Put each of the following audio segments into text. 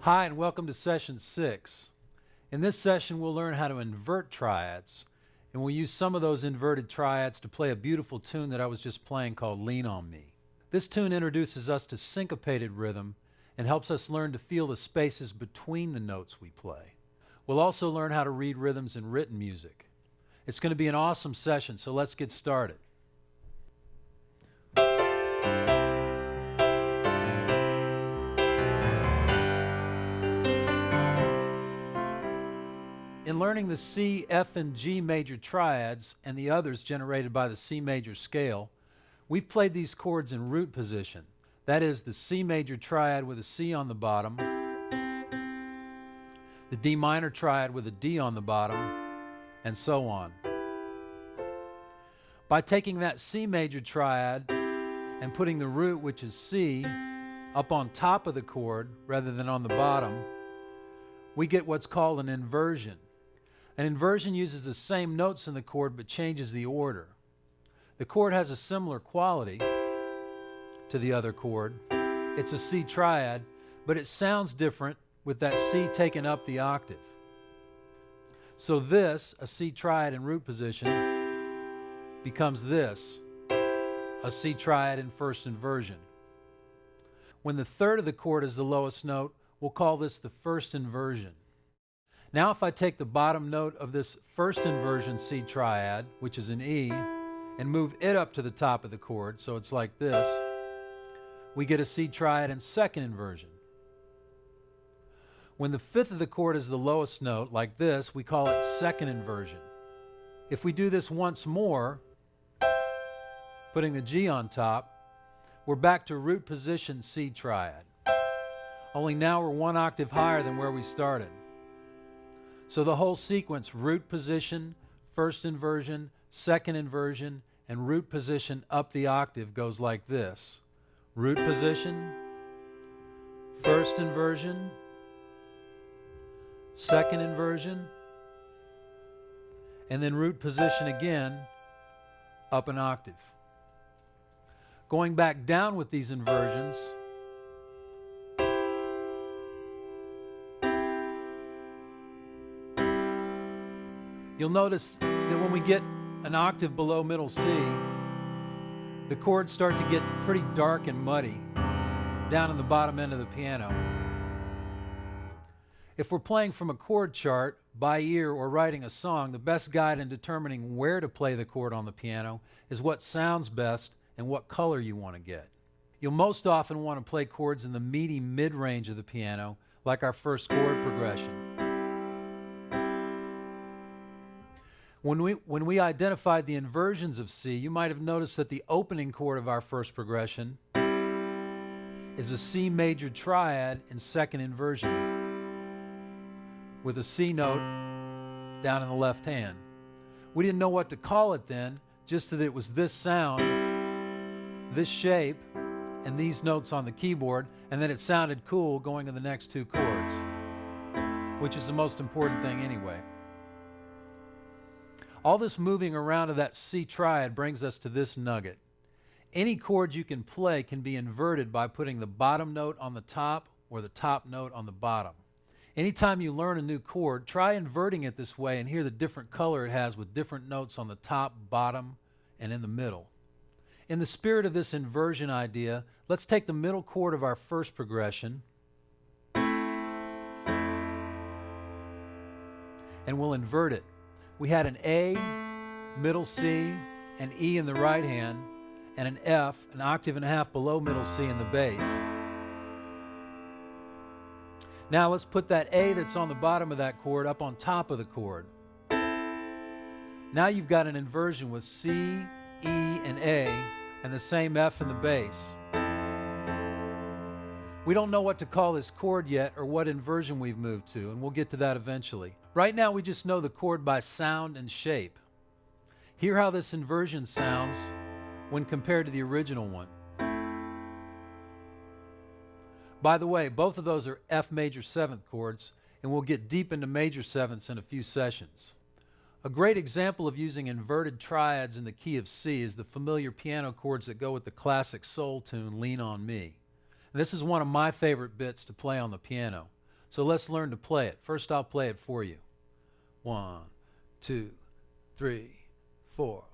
Hi, and welcome to session 6. In this session, we'll learn how to invert triads, and we'll use some of those inverted triads to play a beautiful tune that I was just playing called Lean on Me. This tune introduces us to syncopated rhythm and helps us learn to feel the spaces between the notes we play. We'll also learn how to read rhythms in written music. It's going to be an awesome session, so let's get started. In learning the C, F, and G major triads and the others generated by the C major scale, we've played these chords in root position. That is, the C major triad with a C on the bottom, the D minor triad with a D on the bottom, and so on. By taking that C major triad and putting the root, which is C, up on top of the chord rather than on the bottom, we get what's called an inversion. An inversion uses the same notes in the chord but changes the order. The chord has a similar quality to the other chord. It's a C triad, but it sounds different with that C taken up the octave. So this, a C triad in root position, becomes this, a C triad in first inversion. When the third of the chord is the lowest note, we'll call this the first inversion. Now if I take the bottom note of this first inversion C triad, which is an E, and move it up to the top of the chord, so it's like this, we get a C triad in second inversion. When the fifth of the chord is the lowest note, like this, we call it second inversion. If we do this once more, putting the G on top, we're back to root position C triad. Only now we're one octave higher than where we started. So the whole sequence, root position, first inversion, second inversion, and root position up the octave goes like this. Root position, first inversion, second inversion, and then root position again, up an octave. Going back down with these inversions, you'll notice that when we get an octave below middle C, the chords start to get pretty dark and muddy down in the bottom end of the piano. If we're playing from a chord chart, by ear, or writing a song, the best guide in determining where to play the chord on the piano is what sounds best and what color you want to get. You'll most often want to play chords in the meaty mid-range of the piano, like our first chord progression. When we identified the inversions of C, you might have noticed that the opening chord of our first progression is a C major triad in second inversion with a C note down in the left hand. We didn't know what to call it then, just that it was this sound, this shape, and these notes on the keyboard, and then it sounded cool going to the next two chords, which is the most important thing anyway. All this moving around of that C triad brings us to this nugget. Any chord you can play can be inverted by putting the bottom note on the top or the top note on the bottom. Anytime you learn a new chord, try inverting it this way and hear the different color it has with different notes on the top, bottom, and in the middle. In the spirit of this inversion idea, let's take the middle chord of our first progression and we'll invert it. We had an A, middle C, and E in the right hand, and an F an octave and a half below middle C in the bass. Now let's put that A that's on the bottom of that chord up on top of the chord. Now you've got an inversion with C, E, and A, and the same F in the bass. We don't know what to call this chord yet or what inversion we've moved to, and we'll get to that eventually. Right now we just know the chord by sound and shape. Hear how this inversion sounds when compared to the original one. By the way, both of those are F major 7th chords, and we'll get deep into major 7ths in a few sessions. A great example of using inverted triads in the key of C is the familiar piano chords that go with the classic soul tune, Lean on Me. This is one of my favorite bits to play on the piano. So let's learn to play it. First, I'll play it for you. 1, 2, 3, 4.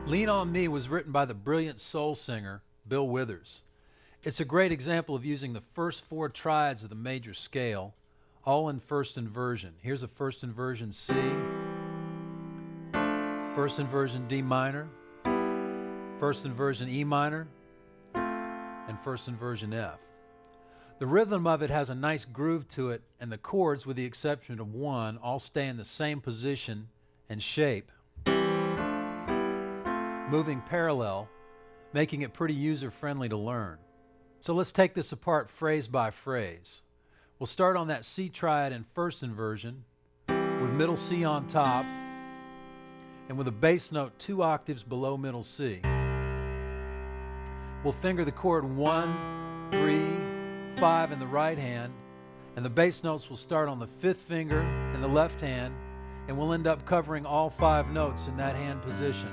Lean on Me was written by the brilliant soul singer, Bill Withers. It's a great example of using the first 4 triads of the major scale, all in first inversion. Here's a first inversion C, first inversion D minor, first inversion E minor, and first inversion F. The rhythm of it has a nice groove to it, and the chords, with the exception of one, all stay in the same position and shape, moving parallel, making it pretty user-friendly to learn. So let's take this apart phrase by phrase. We'll start on that C triad in first inversion with middle C on top and with a bass note 2 octaves below middle C. We'll finger the chord 1, 3, 5 in the right hand, and the bass notes will start on the 5th finger in the left hand, and we'll end up covering all 5 notes in that hand position,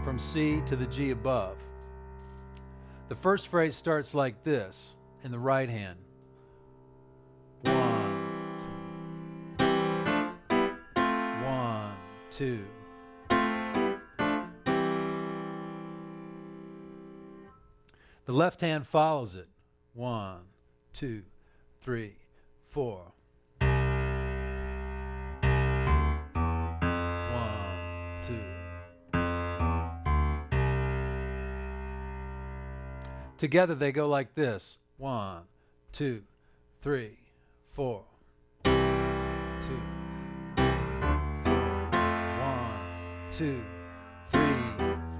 from C to the G above. The first phrase starts like this in the right hand. 1, 2. The left hand follows it. 1, 2, 3, 4. 1, 2. Together they go like this. 1, 2, 3, 4. 2, 3, 4. 1, 2, 3,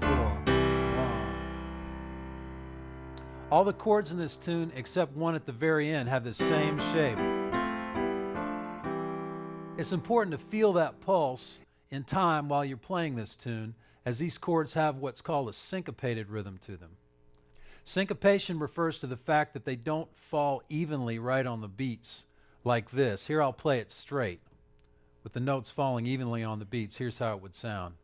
4. 1. All the chords in this tune, except one at the very end, have the same shape. It's important to feel that pulse in time while you're playing this tune, as these chords have what's called a syncopated rhythm to them. Syncopation refers to the fact that they don't fall evenly right on the beats like this. Here I'll play it straight, with the notes falling evenly on the beats. Here's how it would sound.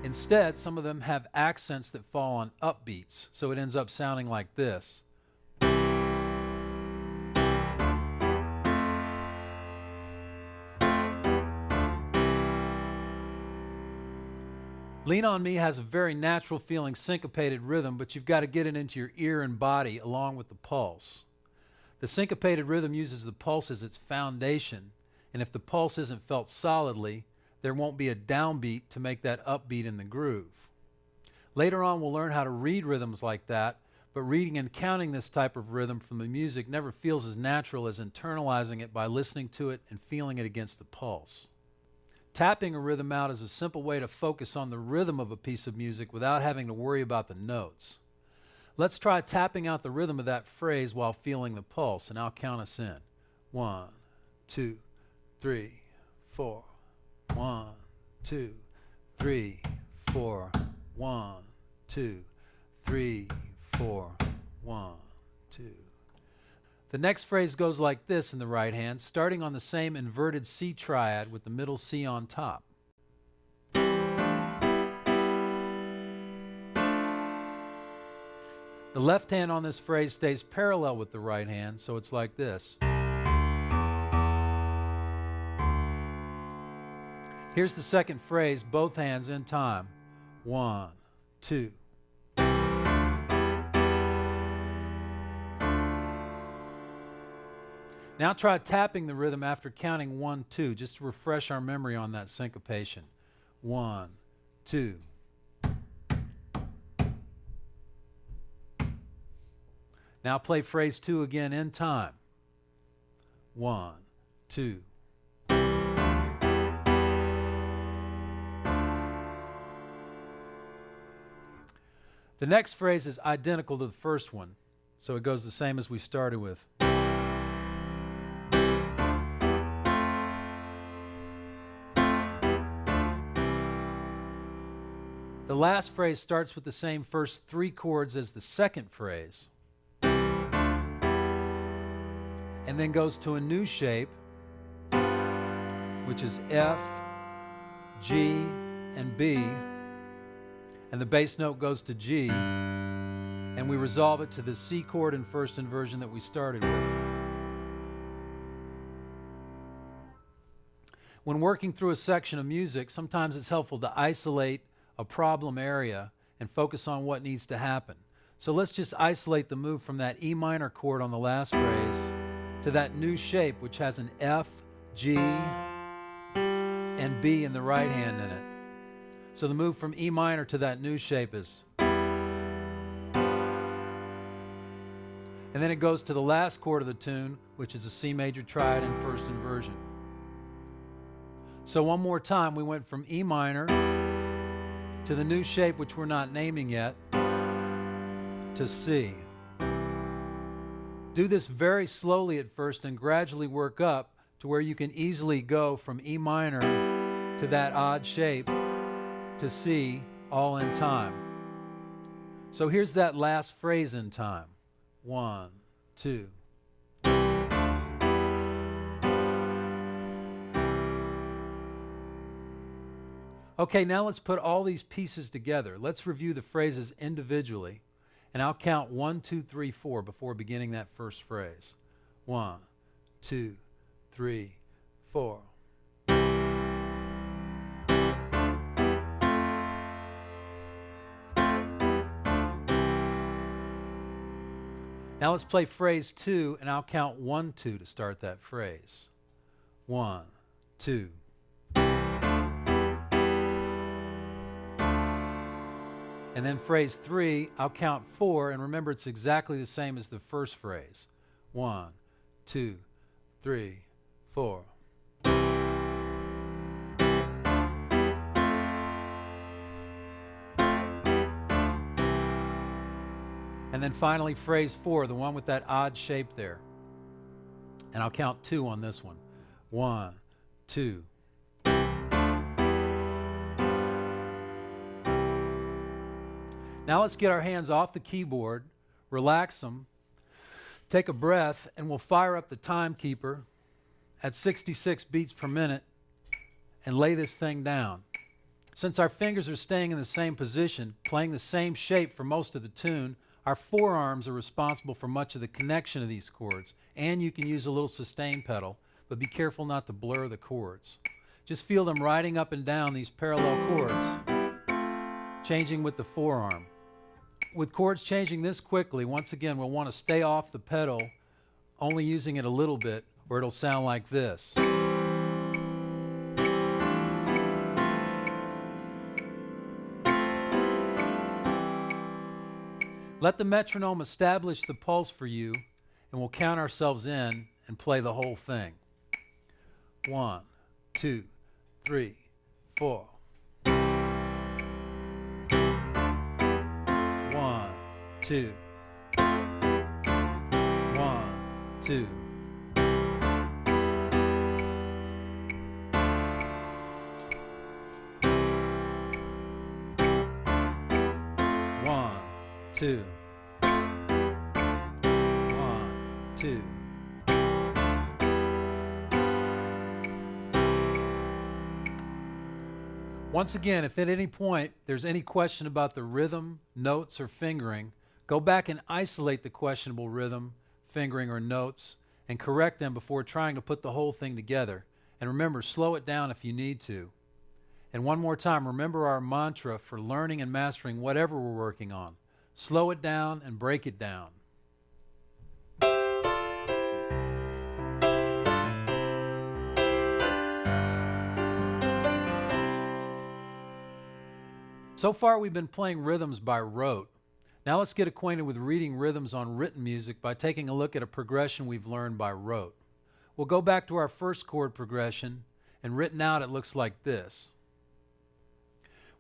Instead, some of them have accents that fall on upbeats, so it ends up sounding like this. Lean on Me has a very natural feeling syncopated rhythm, but you've got to get it into your ear and body along with the pulse. The syncopated rhythm uses the pulse as its foundation, and if the pulse isn't felt solidly, there won't be a downbeat to make that upbeat in the groove. Later on we'll learn how to read rhythms like that, but reading and counting this type of rhythm from the music never feels as natural as internalizing it by listening to it and feeling it against the pulse. Tapping a rhythm out is a simple way to focus on the rhythm of a piece of music without having to worry about the notes. Let's try tapping out the rhythm of that phrase while feeling the pulse, and I'll count us in. 1, 2, 3, 4. 1, 2, 3, 4. 1, 2, 3, 4. 1, 2. The next phrase goes like this in the right hand, starting on the same inverted C triad with the middle C on top. The left hand on this phrase stays parallel with the right hand, so it's like this. Here's the second phrase, both hands in time. 1, 2. Now try tapping the rhythm after counting 1, 2, just to refresh our memory on that syncopation. 1, 2. Now play phrase 2 again in time. 1, 2. The next phrase is identical to the first one, so it goes the same as we started with. The last phrase starts with the same first 3 chords as the second phrase, and then goes to a new shape, which is F, G, and B, and the bass note goes to G, and we resolve it to the C chord in first inversion that we started with. When working through a section of music, sometimes it's helpful to isolate a problem area and focus on what needs to happen. So let's just isolate the move from that E minor chord on the last phrase to that new shape, which has an F, G, and B in the right hand in it. So the move from E minor to that new shape is. And then it goes to the last chord of the tune, which is a C major triad in first inversion. So one more time, we went from E minor to the new shape, which we're not naming yet, to C. Do this very slowly at first and gradually work up to where you can easily go from E minor to that odd shape to C all in time. So here's that last phrase in time. 1, 2. Okay, now let's put all these pieces together. Let's review the phrases individually, and I'll count 1, 2, 3, 4 before beginning that first phrase. 1, 2, 3, 4. Now let's play phrase 2, and I'll count 1, 2 to start that phrase. 1, 2. And then phrase 3, I'll count 4, and remember it's exactly the same as the first phrase. 1, 2, 3, 4. And then finally phrase 4, the one with that odd shape there. And I'll count 2 on this one. 1, 2. Now let's get our hands off the keyboard, relax them, take a breath, and we'll fire up the timekeeper at 66 beats per minute and lay this thing down. Since our fingers are staying in the same position, playing the same shape for most of the tune, our forearms are responsible for much of the connection of these chords, and you can use a little sustain pedal, but be careful not to blur the chords. Just feel them riding up and down these parallel chords, changing with the forearm. With chords changing this quickly, once again, we'll want to stay off the pedal, only using it a little bit, or it'll sound like this. Let the metronome establish the pulse for you, and we'll count ourselves in and play the whole thing. 1, 2, 3, 4. 1, 2. 1, 2. 1, 2. 1, 2. Once again, if at any point there's any question about the rhythm, notes, or fingering, go back and isolate the questionable rhythm, fingering, or notes and correct them before trying to put the whole thing together. And remember, slow it down if you need to. And one more time, remember our mantra for learning and mastering whatever we're working on. Slow it down and break it down. So far we've been playing rhythms by rote. Now let's get acquainted with reading rhythms on written music by taking a look at a progression we've learned by rote. We'll go back to our first chord progression, and written out it looks like this.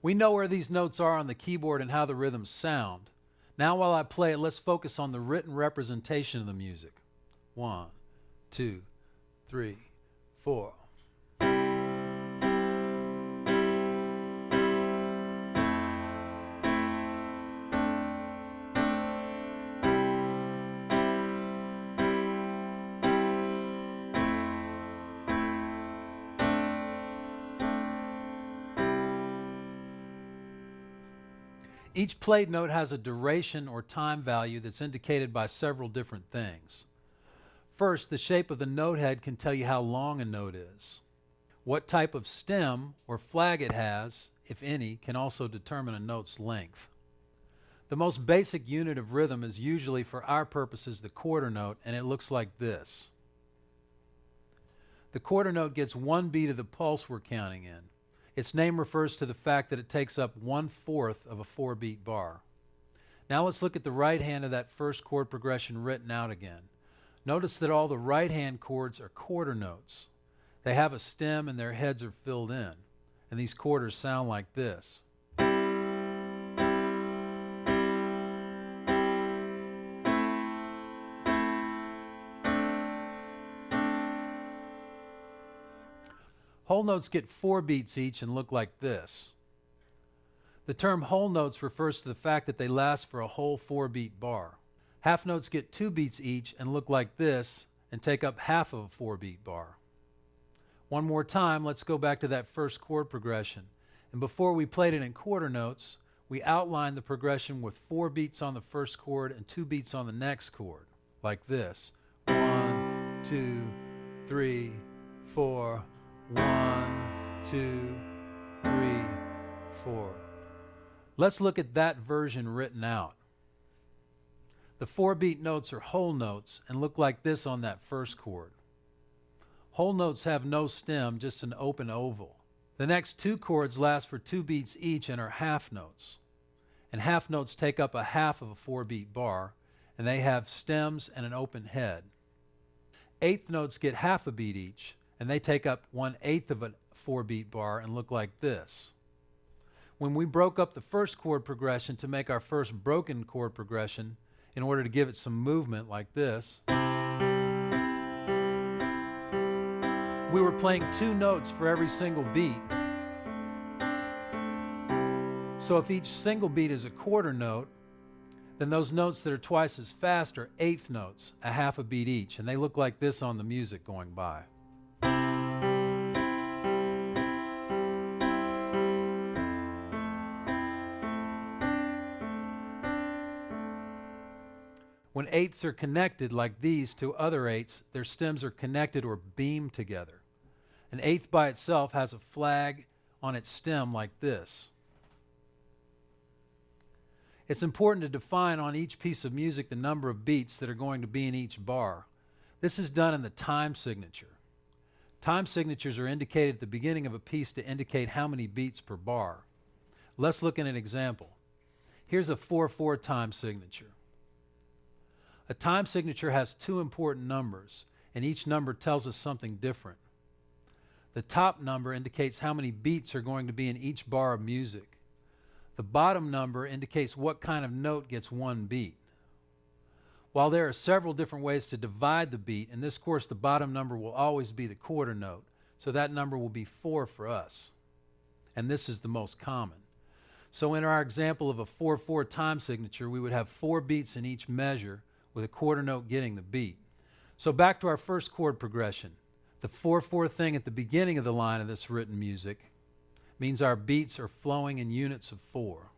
We know where these notes are on the keyboard and how the rhythms sound. Now while I play it, let's focus on the written representation of the music. 1, 2, 3, 4. Each played note has a duration or time value that's indicated by several different things. First, the shape of the note head can tell you how long a note is. What type of stem or flag it has, if any, can also determine a note's length. The most basic unit of rhythm is usually, for our purposes, the quarter note, and it looks like this. The quarter note gets one beat of the pulse we're counting in. Its name refers to the fact that it takes up 1/4 of a 4-beat bar. Now let's look at the right hand of that first chord progression written out again. Notice that all the right hand chords are quarter notes. They have a stem and their heads are filled in, and these quarters sound like this. Whole notes get 4 beats each and look like this. The term whole notes refers to the fact that they last for a whole 4-beat bar. Half notes get 2 beats each and look like this and take up half of a 4-beat bar. One more time, let's go back to that first chord progression. And before we played it in quarter notes, we outlined the progression with 4 beats on the first chord and 2 beats on the next chord, like this. 1, 2, 3, 4. 1, 2, 3, 4. Let's look at that version written out. The 4-beat notes are whole notes and look like this on that first chord. Whole notes have no stem, just an open oval. The next 2 chords last for 2 beats each and are half notes. And half notes take up a half of a 4-beat bar, and they have stems and an open head. Eighth notes get half a beat each, and they take up 1/8 of a 4-beat bar and look like this. When we broke up the first chord progression to make our first broken chord progression in order to give it some movement like this, we were playing 2 notes for every single beat. So if each single beat is a quarter note, then those notes that are twice as fast are eighth notes, a half a beat each, and they look like this on the music going by. When eighths are connected like these to other eighths, their stems are connected or beamed together. An eighth by itself has a flag on its stem like this. It's important to define on each piece of music the number of beats that are going to be in each bar. This is done in the time signature. Time signatures are indicated at the beginning of a piece to indicate how many beats per bar. Let's look at an example. Here's a 4/4 time signature. A time signature has 2 important numbers, and each number tells us something different. The top number indicates how many beats are going to be in each bar of music. The bottom number indicates what kind of note gets 1 beat. While there are several different ways to divide the beat, in this course the bottom number will always be the quarter note, so that number will be 4 for us. And this is the most common. So in our example of a 4/4 time signature, we would have 4 beats in each measure, with a quarter note getting the beat. So back to our first chord progression. The 4/4 thing at the beginning of the line of this written music means our beats are flowing in units of 4.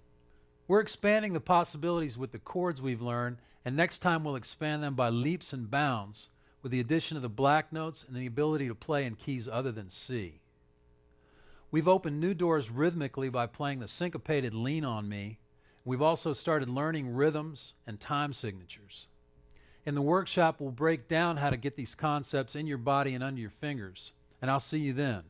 We're expanding the possibilities with the chords we've learned, and next time we'll expand them by leaps and bounds with the addition of the black notes and the ability to play in keys other than C. We've opened new doors rhythmically by playing the syncopated Lean on Me. We've also started learning rhythms and time signatures. In the workshop, we'll break down how to get these concepts in your body and under your fingers, and I'll see you then.